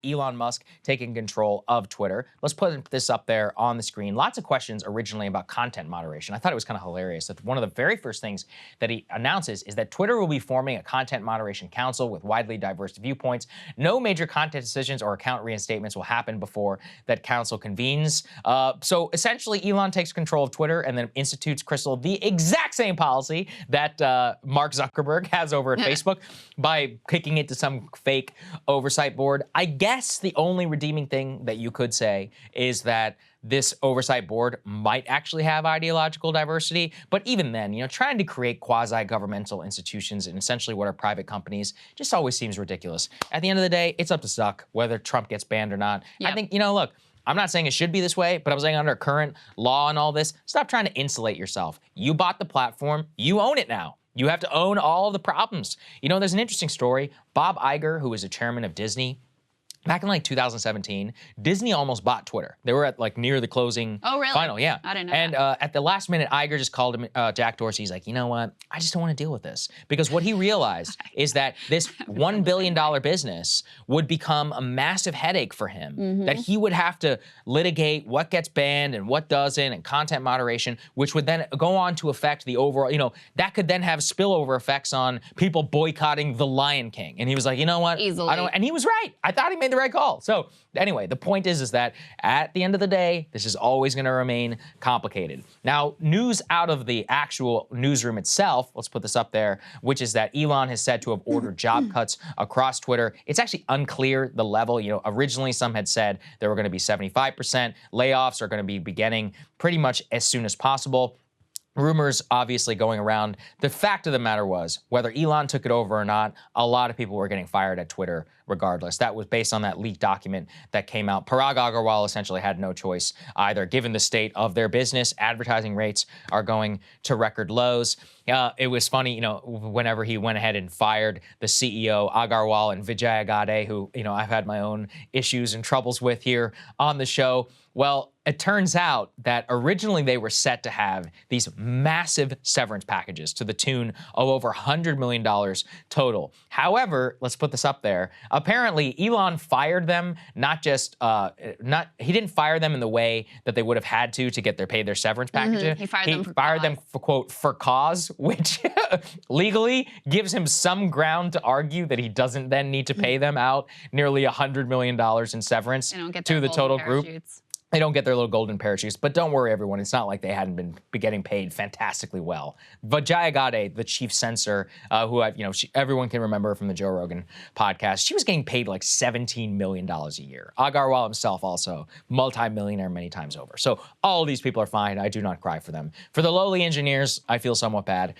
Elon Musk taking control of Twitter. Let's put this up there on the screen. Lots of questions originally about content moderation. I thought it was kind of hilarious that one of the very first things that he announces is that Twitter will be forming a content moderation council with widely diverse viewpoints. No major content decisions or account reinstatements will happen before that council convenes. So essentially, Elon takes control of Twitter and then institutes, Krystal, the exact same policy that Mark Zuckerberg has over at Facebook by kicking it to some fake oversight board. I guess the only redeeming thing that you could say is that this oversight board might actually have ideological diversity, but even then, trying to create quasi-governmental institutions and essentially what are private companies just always seems ridiculous. At the end of the day, it's up to Zuck whether Trump gets banned or not. Yep. I think, look, I'm not saying it should be this way, but I'm saying under current law and all this, stop trying to insulate yourself. You bought the platform, you own it now. You have to own all of the problems. There's an interesting story. Bob Iger, who was the chairman of Disney, back in 2017, Disney almost bought Twitter. They were at near the closing final. Yeah. I didn't know and at the last minute, Iger just called him, Jack Dorsey. He's like, you know what? I just don't want to deal with this. Because what he realized is that this $1 billion business would become a massive headache for him, that he would have to litigate what gets banned and what doesn't and content moderation, which would then go on to affect the overall, that could then have spillover effects on people boycotting The Lion King. And he was like, you know what? Easily. And he was right. I thought he made the right call. So anyway, the point is that at the end of the day, this is always going to remain complicated. Now, news out of the actual newsroom itself, let's put this up there, which is that Elon has said to have ordered job cuts across Twitter. It's actually unclear the level. Originally some had said there were going to be 75%. Layoffs are going to be beginning pretty much as soon as possible. Rumors obviously going around. The fact of the matter was, whether Elon took it over or not, a lot of people were getting fired at Twitter regardless. That was based on that leaked document that came out. Parag Agrawal essentially had no choice either. Given the state of their business, advertising rates are going to record lows. It was funny, whenever he went ahead and fired the CEO, Agarwal and Vijay Gadde, who, I've had my own issues and troubles with here on the show. Well, it turns out that originally they were set to have these massive severance packages to the tune of over $100 million total. However, let's put this up there. Apparently, Elon fired them, he didn't fire them in the way that they would have had to get paid their severance package. He fired them for, quote, for cause, which legally gives him some ground to argue that he doesn't then need to pay them out nearly $100 million in severance to the total group. They don't get their little golden parachutes, but don't worry, everyone. It's not like they hadn't been getting paid fantastically well. Vijaya Gadde, the chief censor, who everyone can remember from the Joe Rogan podcast, she was getting paid like $17 million a year. Agarwal himself also multi-millionaire many times over. So all of these people are fine. I do not cry for them. For the lowly engineers, I feel somewhat bad.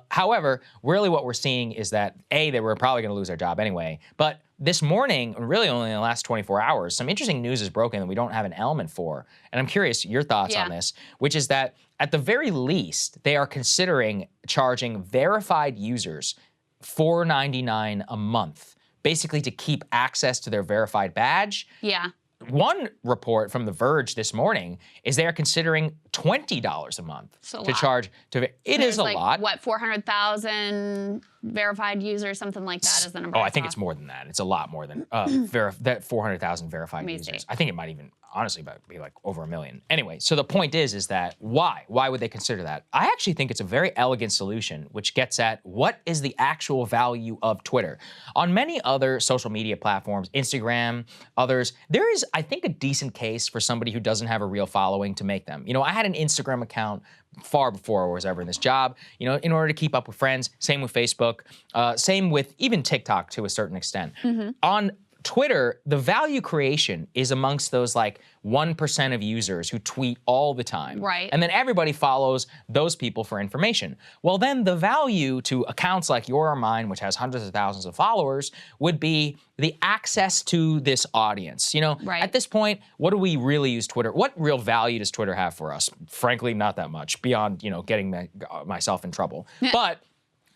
However, really what we're seeing is that they were probably going to lose their job anyway, but this morning, really only in the last 24 hours, some interesting news is broken that we don't have an element for. And I'm curious your thoughts on this, which is that at the very least, they are considering charging verified users $4.99 a month, basically to keep access to their verified badge. Yeah. One report from The Verge this morning is they are considering $20 a month to charge. It is a lot. What, 400,000 verified users, something like that is the number? Oh, I think it's more than that. It's a lot more than that 400,000 verified users. I think it might even honestly be like over 1 million. Anyway, so the point is that why? Why would they consider that? I actually think it's a very elegant solution, which gets at what is the actual value of Twitter. On many other social media platforms, Instagram, others, there is, I think, a decent case for somebody who doesn't have a real following to make them. I had an Instagram account far before I was ever in this job, in order to keep up with friends. Same with Facebook, same with even TikTok to a certain extent. On Twitter, the value creation is amongst those 1% of users who tweet all the time. Right. And then everybody follows those people for information. Well, then the value to accounts like your or mine, which has hundreds of thousands of followers, would be the access to this audience. At this point, what do we really use Twitter? What real value does Twitter have for us? Frankly, not that much beyond, getting myself in trouble. But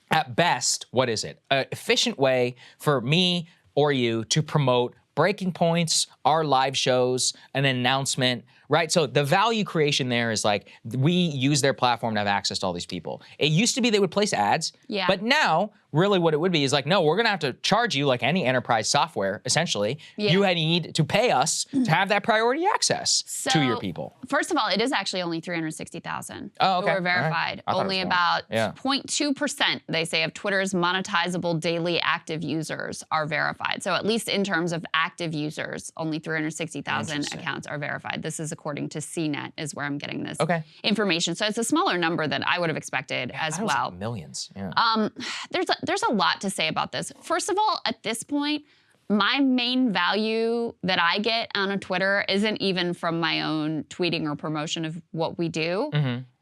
at best, what is it? An efficient way for me or you to promote breaking points, our live shows, an announcement, right? So the value creation there is we use their platform to have access to all these people. It used to be they would place ads, but now really what it would be is like, no, we're going to have to charge you like any enterprise software, essentially. Yeah. You need to pay us to have that priority access to your people. First of all, it is actually only 360,000 Oh, who okay. are verified. Only about 0.2%, they say, of Twitter's monetizable daily active users are verified. So at least in terms of active users, only 360,000 accounts are verified. This is according to CNET is where I'm getting this information. So it's a smaller number than I would have expected as well. Like millions. Yeah. There's a lot to say about this. First of all, at this point, my main value that I get on a Twitter isn't even from my own tweeting or promotion of what we do.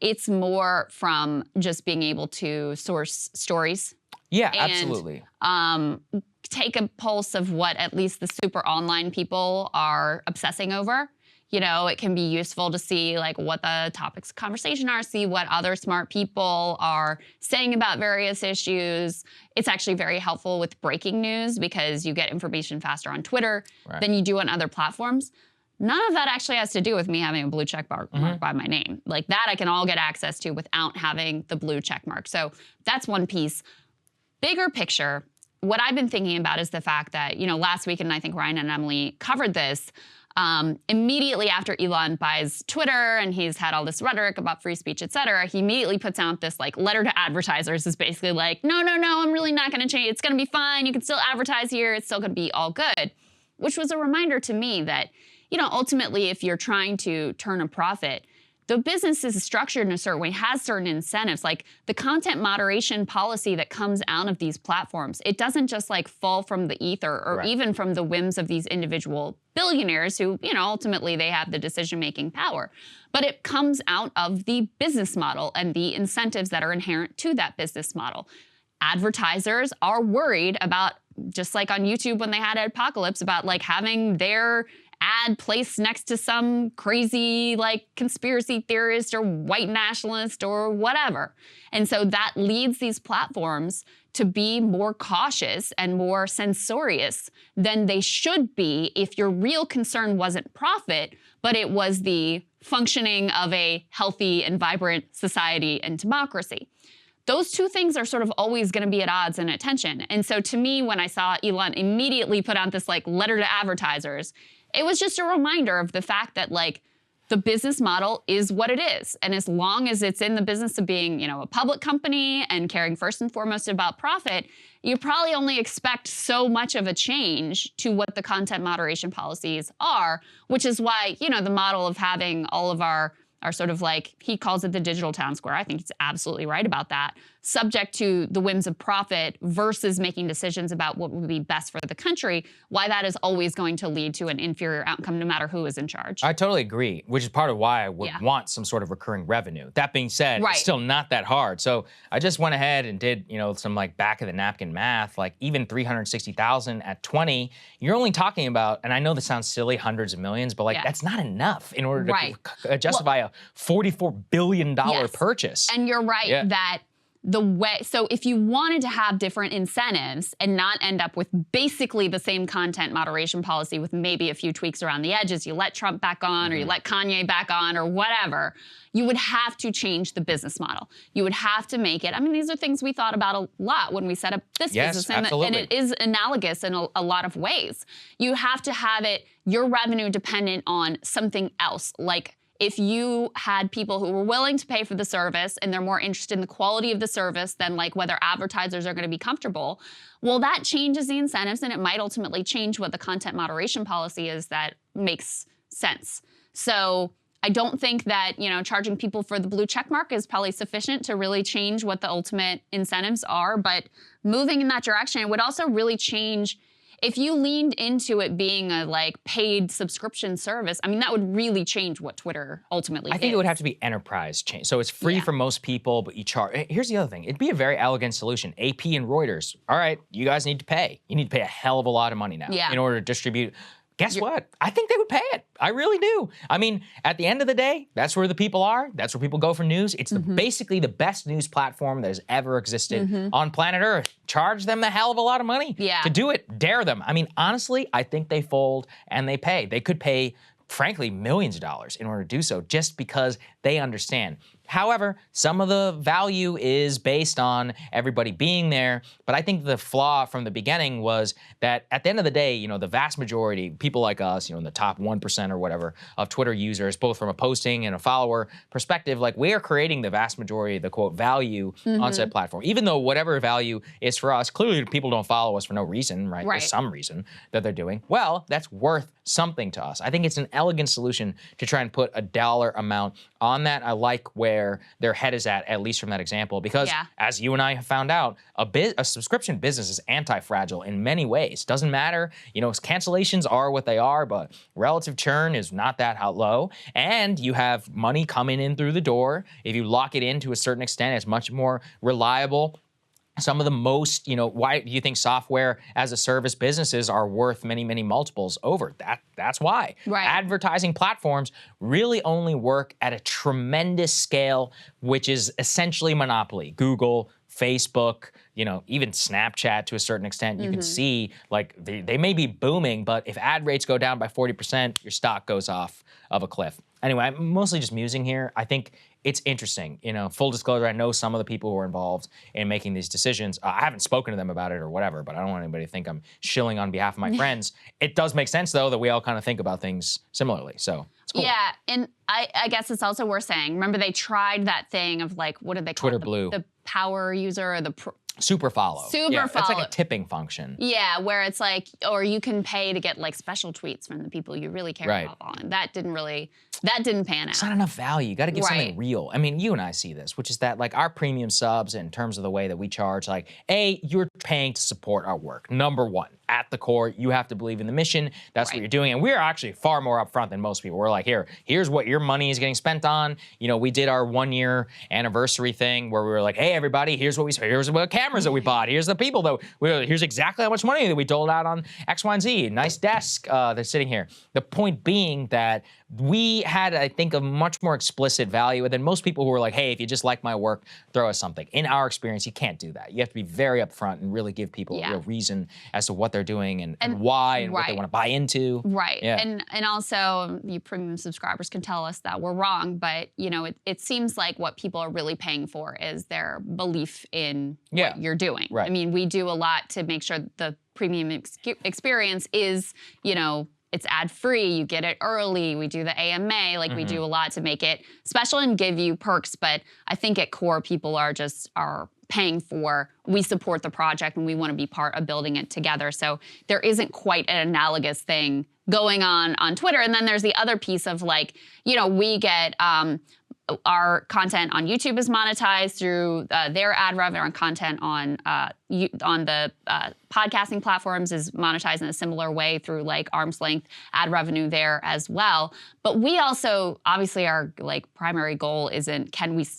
It's more from just being able to source stories. Yeah, and, absolutely. Take a pulse of what at least the super online people are obsessing over. You know, it can be useful to see like what the topics of conversation are, see what other smart people are saying about various issues. It's actually very helpful with breaking news because you get information faster on Twitter than you do on other platforms. None of that actually has to do with me having a blue check mark by my name. Like that I can all get access to without having the blue check mark. So that's one piece. Bigger picture, what I've been thinking about is the fact that, you know, last week, and I think Ryan and Emily covered this, immediately after Elon buys Twitter and he's had all this rhetoric about free speech, et cetera, he immediately puts out this like letter to advertisers is basically like, no, I'm really not going to change. It's going to be fine. You can still advertise here. It's still going to be all good, which was a reminder to me that, you know, ultimately, if you're trying to turn a profit, the business is structured in a certain way, has certain incentives. Like the content moderation policy that comes out of these platforms, it doesn't just like fall from the ether or even from the whims of these individual billionaires who, you know, ultimately they have the decision-making power. But it comes out of the business model and the incentives that are inherent to that business model. Advertisers are worried about, just like on YouTube when they had Apocalypse, about like having their ad placed next to some crazy like conspiracy theorist or white nationalist or whatever. And so that leads these platforms to be more cautious and more censorious than they should be if your real concern wasn't profit, but it was the functioning of a healthy and vibrant society and democracy. Those two things are sort of always going to be at odds and at tension. And so to me, when I saw Elon immediately put out this like letter to advertisers, it was just a reminder of the fact that like the business model is what it is. And as long as it's in the business of being, you know, a public company and caring first and foremost about profit, you probably only expect so much of a change to what the content moderation policies are, which is why, you know, the model of having all of our sort of like, he calls it the digital town square. I think he's absolutely right about that. Subject to the whims of profit versus making decisions about what would be best for the country, why that is always going to lead to an inferior outcome no matter who is in charge. I totally agree, which is part of why I would want some sort of recurring revenue. That being said, it's still not that hard. So I just went ahead and did, you know, some like back of the napkin math, like even 360,000 at 20, you're only talking about, and I know this sounds silly, hundreds of millions, but like that's not enough in order to justify a $44 billion purchase. And you're right that the way, so if you wanted to have different incentives and not end up with basically the same content moderation policy with maybe a few tweaks around the edges, you let Trump back on or you let Kanye back on or whatever, you would have to change the business model. You would have to make it, I mean, these are things we thought about a lot when we set up this business, and it is analogous in a lot of ways. You have to have it, your revenue dependent on something else, like if you had people who were willing to pay for the service and they're more interested in the quality of the service than like whether advertisers are going to be comfortable, well, that changes the incentives and it might ultimately change what the content moderation policy is that makes sense. So I don't think that, you know, charging people for the blue check mark is probably sufficient to really change what the ultimate incentives are, but moving in that direction, it would also really change. If you leaned into it being a like paid subscription service, I mean, that would really change what Twitter ultimately is. I think it would have to be enterprise change. So it's free for most people, but you charge. Here's the other thing. It'd be a very elegant solution. AP and Reuters. All right, you guys need to pay. You need to pay a hell of a lot of money now in order to distribute. Guess what? I think they would pay it. I really do. I mean, at the end of the day, that's where the people are. That's where people go for news. It's basically the best news platform that has ever existed on planet Earth. Charge them the hell of a lot of money to do it. Dare them. I mean, honestly, I think they fold and they pay. They could pay, frankly, millions of dollars in order to do so just because they understand. However, some of the value is based on everybody being there. But I think the flaw from the beginning was that at the end of the day, you know, the vast majority, people like us, you know, in the top 1% or whatever of Twitter users, both from a posting and a follower perspective, like we are creating the vast majority of the quote value on said platform. Even though whatever value is for us, clearly people don't follow us for no reason, right? There's some reason that they're doing. Well, that's worth something to us. I think it's an elegant solution to try and put a dollar amount on that. I like where their head is at least from that example, because as you and I have found out, a subscription business is anti-fragile in many ways. Doesn't matter, you know, cancellations are what they are, but relative churn is not that low, and you have money coming in through the door. If you lock it in to a certain extent, it's much more reliable. Some of the most, you know, why do you think software as a service businesses are worth many, many multiples over? That's why. Advertising platforms really only work at a tremendous scale, which is essentially monopoly. Google, Facebook, you know, even Snapchat to a certain extent, you can see like they may be booming, but if ad rates go down by 40%, your stock goes off of a cliff. Anyway, I'm mostly just musing here. I think it's interesting. You know, full disclosure, I know some of the people who are involved in making these decisions. I haven't spoken to them about it or whatever, but I don't want anybody to think I'm shilling on behalf of my friends. It does make sense, though, that we all kind of think about things similarly. So it's cool. Yeah, and I guess it's also worth saying, remember they tried that thing of like, what did they call Twitter it? Blue. The power user or the... Super follow. Super follow. It's like a tipping function. Yeah, where it's like, or you can pay to get like special tweets from the people you really care about. And that didn't pan out. It's not enough value. You got to give something real. I mean, you and I see this, which is that like our premium subs in terms of the way that we charge, like, you're paying to support our work. Number one, at the core, you have to believe in the mission. That's what you're doing. And we're actually far more upfront than most people. We're like, here's what your money is getting spent on. You know, we did our 1-year anniversary thing where we were like, hey, everybody, here's what cameras that we bought. Here's the people here's exactly how much money that we doled out on X, Y, and Z. Nice desk that's sitting here. The point being that we had, I think, a much more explicit value than most people who were like, hey, if you just like my work, throw us something. In our experience, you can't do that. You have to be very upfront and really give people a real reason as to what they're doing and why and what they want to buy into. Yeah. And also, you premium subscribers can tell us that we're wrong, but you know, it seems like what people are really paying for is their belief in what you're doing. I mean, we do a lot to make sure the premium experience is, you know, it's ad-free, you get it early, we do the AMA, like we do a lot to make it special and give you perks, but I think at core people are paying for, we support the project and we want to be part of building it together. So there isn't quite an analogous thing going on Twitter. And then there's the other piece of like, you know, we get our content on YouTube is monetized through their ad revenue. Our content on the podcasting platforms is monetized in a similar way through like arm's length ad revenue there as well. But we also, obviously our like primary goal isn't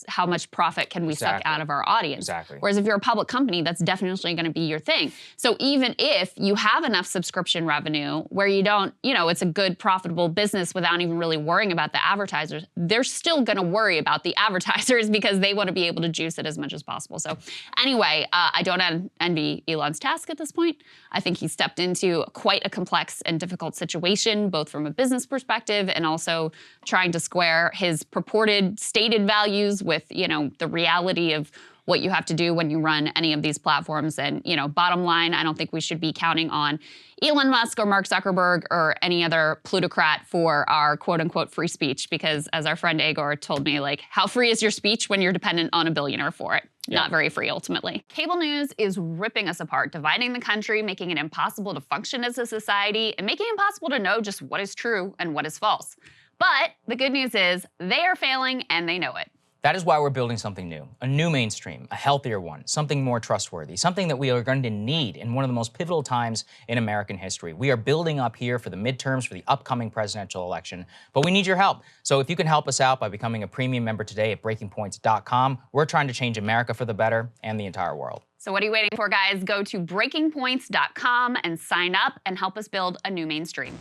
how much profit can we suck out of our audience. Whereas if you're a public company, that's definitely going to be your thing. So even if you have enough subscription revenue where you don't, you know, it's a good profitable business without even really worrying about the advertisers, they're still going to worry about the advertisers because they want to be able to juice it as much as possible. So anyway, I don't envy Elon's task at this point. I think he stepped into quite a complex and difficult situation, both from a business perspective and also trying to square his purported stated values with, you know, the reality of what you have to do when you run any of these platforms. And, you know, bottom line, I don't think we should be counting on Elon Musk or Mark Zuckerberg or any other plutocrat for our quote unquote free speech, because as our friend Agor told me, like, how free is your speech when you're dependent on a billionaire for it? Not very free, ultimately. Cable news is ripping us apart, dividing the country, making it impossible to function as a society, and making it impossible to know just what is true and what is false. But the good news is they are failing and they know it. That is why we're building something new, a new mainstream, a healthier one, something more trustworthy, something that we are going to need in one of the most pivotal times in American history. We are building up here for the midterms, for the upcoming presidential election, but we need your help. So if you can help us out by becoming a premium member today at breakingpoints.com, we're trying to change America for the better and the entire world. So what are you waiting for, guys? Go to breakingpoints.com and sign up and help us build a new mainstream.